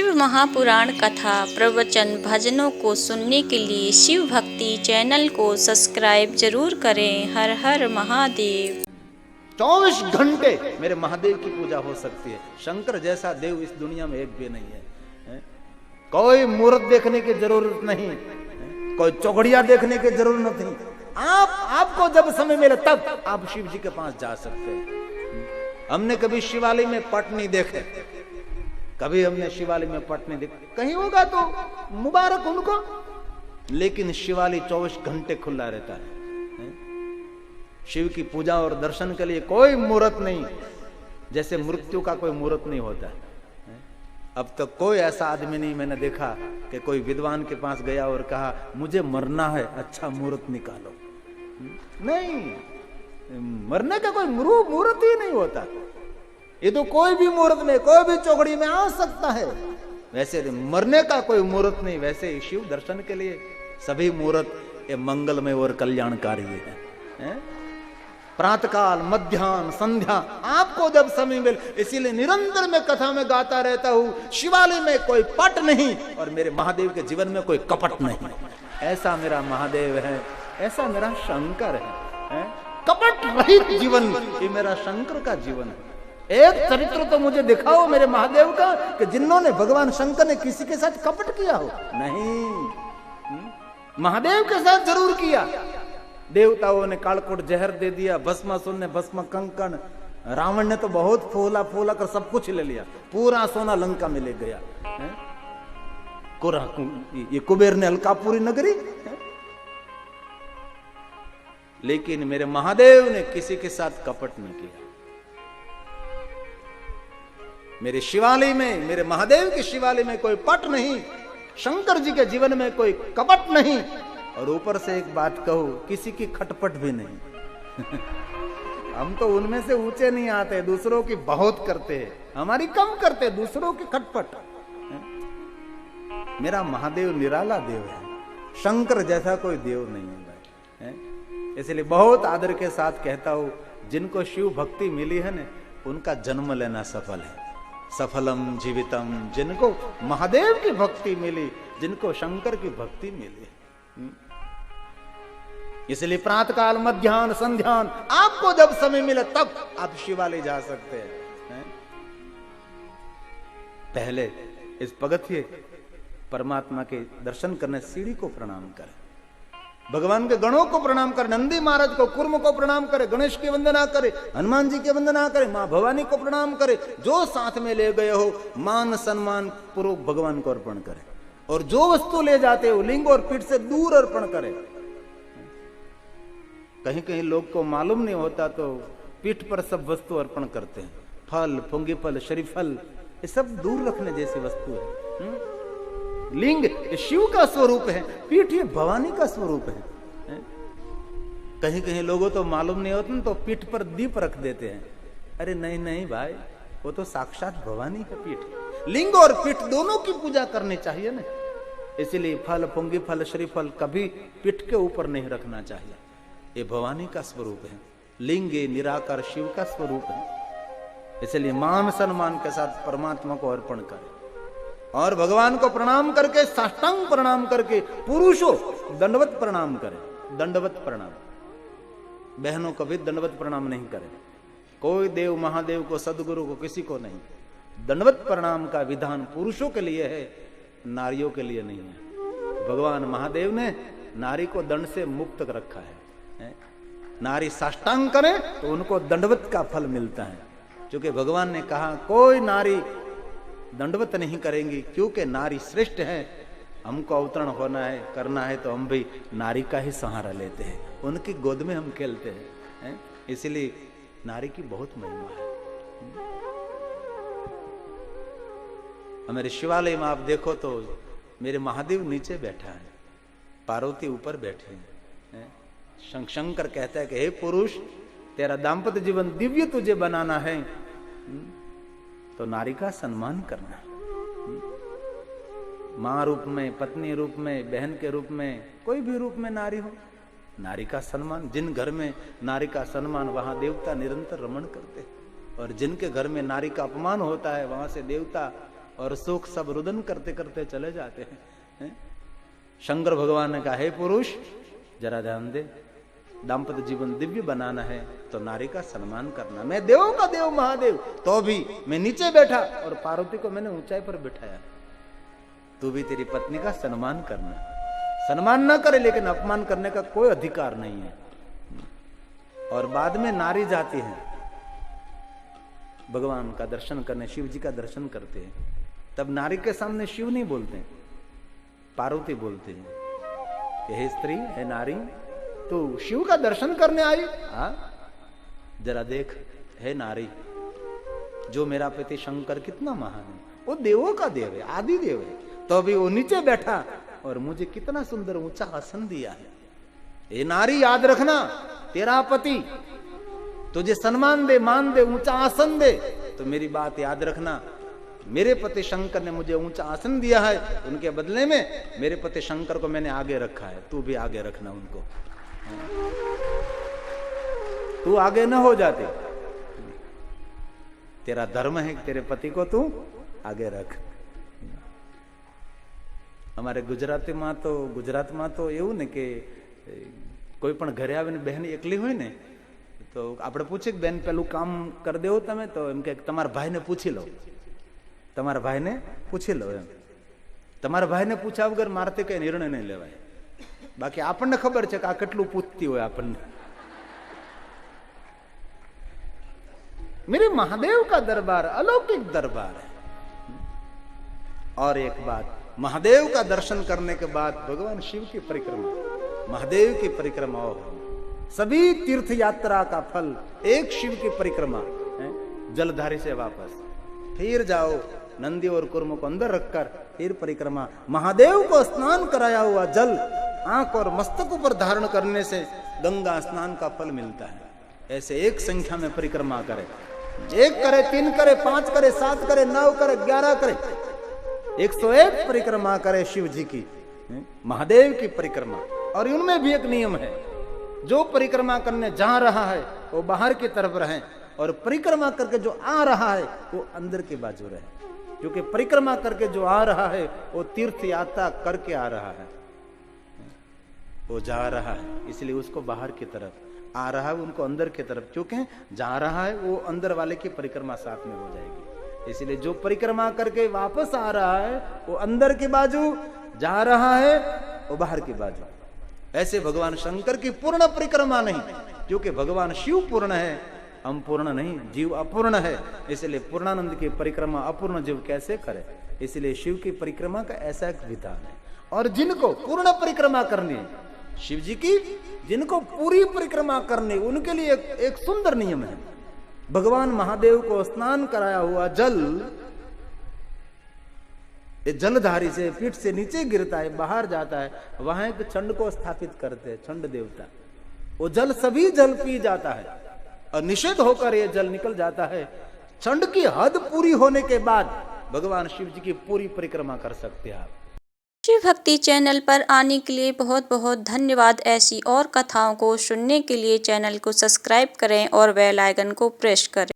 शिव महापुराण कथा प्रवचन भजनों को सुनने के लिए शिव भक्ति चैनल को सब्सक्राइब जरूर करें। हर हर महादेव। 24 घंटे मेरे महादेव की पूजा हो सकती है। शंकर जैसा देव इस दुनिया में एक भी नहीं है। कोई मूर्त देखने की जरूरत नहीं, कोई चौघड़िया देखने की जरूरत नहीं। आपको जब समय मिले तब आप शिव जी के पास जा सकते हैं। हमने कभी शिवालय में पट नहीं देखे, कभी हमने शिवालय में पट नहीं देखे। कहीं होगा तो मुबारक उनको, लेकिन शिवालय 24 घंटे खुला रहता है। शिव की पूजा और दर्शन के लिए कोई मुहूर्त नहीं, जैसे मृत्यु का कोई मुहूर्त नहीं होता है। अब तक कोई ऐसा आदमी नहीं मैंने देखा कि कोई विद्वान के पास गया और कहा मुझे मरना है, अच्छा मुहूर्त निकालो। नहीं, मरने का कोई मुहूर्त ही नहीं होता। ये तो कोई भी मुहूर्त में, कोई भी चौकड़ी में आ सकता है। वैसे मरने का कोई मुहूर्त नहीं। वैसे शिव दर्शन के लिए सभी मुहूर्त ये मंगलमय और कल्याणकारी है। प्रातःकाल, मध्याह्न, संध्या, आपको जब समय मिले। इसीलिए निरंतर मैं कथा में गाता रहता हूं, शिवालय में कोई पट नहीं और मेरे महादेव के जीवन में कोई कपट नहीं। ऐसा मेरा महादेव है, ऐसा मेरा शंकर है। कपट रहित जीवन ये मेरा शंकर का जीवन है। एक चरित्र तो मुझे दिखाओ मेरे महादेव का कि जिन्होंने भगवान शंकर ने किसी के साथ कपट किया हो। नहीं, महादेव के साथ जरूर किया। देवताओं ने कालकोट जहर दे दिया, भस्मासुर ने भस्म कंकण, रावण ने तो बहुत फूला फूला कर सब कुछ ले लिया, पूरा सोना लंका में ले गया। ये कुबेर ने अलकापुरी नगरी, लेकिन मेरे महादेव ने किसी के साथ कपट नहीं किया। मेरे शिवालय में, मेरे महादेव के शिवालय में कोई पट नहीं, शंकर जी के जीवन में कोई कपट नहीं। और ऊपर से एक बात कहूं, किसी की खटपट भी नहीं। हम तो उनमें से ऊंचे नहीं आते, दूसरों की बहुत करते हैं, हमारी कम करते हैं, दूसरों की खटपट। मेरा महादेव निराला देव है, शंकर जैसा कोई देव नहीं है। इसलिए बहुत आदर के साथ कहता हूं, जिनको शिव भक्ति मिली है ना, उनका जन्म लेना सफल है। सफलम जीवितम, जिनको महादेव की भक्ति मिली, जिनको शंकर की भक्ति मिली। इसलिए प्रातःकाल, मध्याह्न, संध्यान, आपको जब समय मिले तब आप शिवालय जा सकते हैं। पहले इस पगथिये परमात्मा के दर्शन करने सीढ़ी को प्रणाम करें, भगवान के गणों को प्रणाम करें, नंदी महाराज को, कुर्म को प्रणाम करें, गणेश की वंदना करें, हनुमान जी की वंदना करें, मां भवानी को प्रणाम करें। जो साथ में ले गए हो मान सम्मान पूर्वक भगवान को अर्पण करें। और जो वस्तु ले जाते हो लिंग और पीठ से दूर अर्पण करें। कहीं कहीं लोग को मालूम नहीं होता तो पीठ पर सब वस्तु अर्पण करते हैं। फल, पुंगीफल, श्रीफल, ये सब दूर रखने जैसी वस्तु है। लिंग ये शिव का स्वरूप है, पीठ ये भवानी का स्वरूप है। कहीं कहीं लोगों तो मालूम नहीं होता तो पीठ पर दीप रख देते हैं। अरे नहीं नहीं भाई, वो तो साक्षात भवानी का पीठ। लिंग और पीठ दोनों की पूजा करनी चाहिए ना। इसीलिए फल, पुंगीफल, श्रीफल कभी पीठ के ऊपर नहीं रखना चाहिए। ये भवानी का स्वरूप है। लिंग ये निराकार शिव का स्वरूप है। इसलिए मान सम्मान के साथ परमात्मा को अर्पण करें और भगवान को प्रणाम करके, साष्टांग प्रणाम करके, पुरुषों दंडवत प्रणाम करें। दंडवत प्रणाम, बहनों कभी दंडवत प्रणाम नहीं करें। कोई देव महादेव को, सदगुरु को, किसी को नहीं। दंडवत प्रणाम का विधान पुरुषों के लिए है, नारियों के लिए नहीं है। भगवान महादेव ने नारी को दंड से मुक्त रखा है। नारी साष्टांग करे तो उनको दंडवत का फल मिलता है। क्योंकि भगवान ने कहा कोई नारी दंडवत नहीं करेंगी, क्योंकि नारी श्रेष्ठ है। हमको अवतरण होना है, करना है तो हम भी नारी का ही सहारा लेते हैं, उनकी गोद में हम खेलते हैं। इसलिए नारी की बहुत महिमा है। मेरे शिवालय में आप देखो तो मेरे महादेव नीचे बैठा है, पार्वती ऊपर बैठे हैं। शंकर कहता है कि हे पुरुष, तेरा दाम्पत्य जीवन दिव्य तुझे बनाना है तो नारी का सम्मान करना। मां रूप में, पत्नी रूप में, बहन के रूप में, कोई भी रूप में नारी हो, नारी का सम्मान। जिन घर में नारी का सम्मान, वहां देवता निरंतर रमण करते हैं। और जिनके घर में नारी का अपमान होता है, वहां से देवता और सुख सब रुदन करते करते चले जाते हैं। शंकर भगवान ने कहा, हे पुरुष जरा ध्यान दे, दाम्पत्य जीवन दिव्य बनाना है तो नारी का सम्मान करना। मैं देवों का देव महादेव, तो भी मैं नीचे बैठा और पार्वती को मैंने ऊंचाई पर बिठाया। तू भी तेरी पत्नी का सम्मान करना। सम्मान ना करे लेकिन अपमान करने का कोई अधिकार नहीं है। और बाद में नारी जाती है भगवान का दर्शन करने, शिव जी का दर्शन करते हैं। तब नारी के सामने शिव नहीं बोलते, पार्वती बोलते हैं कि हे स्त्री, हे नारी, तू शिव का दर्शन करने आई? हाँ, जरा देख हे नारी, जो मेरा पति शंकर कितना महान है, वो देवों का देव है, आदि देव है, तो अभी वो नीचे बैठा और मुझे कितना सुंदर ऊंचा आसन दिया है। ये नारी याद रखना, तेरा पति तुझे सम्मान दे, मान दे, ऊंचा आसन दे, तो मेरी बात याद रखना, मेरे पति शंकर ने मुझे ऊंचा आसन दिया है, उनके बदले में मेरे पति शंकर को मैंने आगे रखा है, तू भी आगे रखना उनको। तू आगे न हो जाते, तेरा धर्म है कि तेरे पति को तू आगे रख। અમારે ગુજરાતમાં તો એવું ને કે કોઈ પણ ઘરે આવીને બહેન એકલી હોય ને તો આપણે પૂછીએ કે બેન પેલું કામ કરી દેવો તમે, તો એમ કે તમારા ભાઈને પૂછી લો, તમારા ભાઈને પૂછી લો એમ। તમારા ભાઈને પૂછ્યા વગર મારથી કઈ નિર્ણય નહીં લેવાય। બાકી આપણને ખબર છે કે આ કેટલું પૂછતી હોય આપણને। मेरे महादेव का दरबार अलौकिक दरबार है। और एक बात, महादेव का दर्शन करने के बाद भगवान शिव की परिक्रमा, महादेव की परिक्रमा हो, सभी तीर्थ यात्रा का फल एक शिव की परिक्रमा है। जलधारी से वापस फिर जाओ, नंदी और कुर्म को अंदर रखकर फिर परिक्रमा। महादेव को स्नान कराया हुआ जल आंख और मस्तक पर धारण करने से गंगा स्नान का फल मिलता है। ऐसे एक संख्या में परिक्रमा करे, 1 करे, 3 करे, 5 करे, 7 करे, 9 करे, 11 करे, 101 परिक्रमा करे शिव जी की, महादेव की परिक्रमा। और उनमें भी एक नियम है, जो परिक्रमा करने जा रहा है वो बाहर की तरफ रहे, और परिक्रमा करके जो आ रहा है वो अंदर की बाजू रहे, क्योंकि परिक्रमा करके जो आ रहा है वो तीर्थ यात्रा करके आ रहा है, वो जा रहा है, इसलिए उसको बाहर की तरफ, आ रहा है उनको अंदर की तरफ, क्योंकि जा रहा है वो अंदर वाले की परिक्रमा साथ में हो जाएगी। इसलिए जो परिक्रमा करके वापस आ रहा है वो अंदर की बाजू, जा रहा है वो बाहर की बाजू। ऐसे भगवान शंकर की पूर्ण परिक्रमा नहीं, क्योंकि भगवान शिव पूर्ण है, हम पूर्ण नहीं, जीव अपूर्ण है। इसलिए पूर्णानंद की परिक्रमा अपूर्ण जीव कैसे करे? इसलिए शिव की परिक्रमा का ऐसा एक विधान है। और जिनको पूर्ण परिक्रमा करनी है शिव जी की, जिनको पूरी परिक्रमा करनी, उनके लिए एक सुंदर नियम है। भगवान महादेव को स्नान कराया हुआ जल जलधारी से पीठ से नीचे गिरता है, बाहर जाता है, वहां एक छंड को स्थापित करते हैं, छंड देवता। वो जल सभी जल पी जाता है और निषेध होकर ये जल निकल जाता है। छंड की हद पूरी होने के बाद भगवान शिव जी की पूरी परिक्रमा कर सकते हैं आप। शिव भक्ति चैनल पर आने के लिए बहुत बहुत धन्यवाद। ऐसी और कथाओं को सुनने के लिए चैनल को सब्सक्राइब करें और बेल आइकन को प्रेस करें।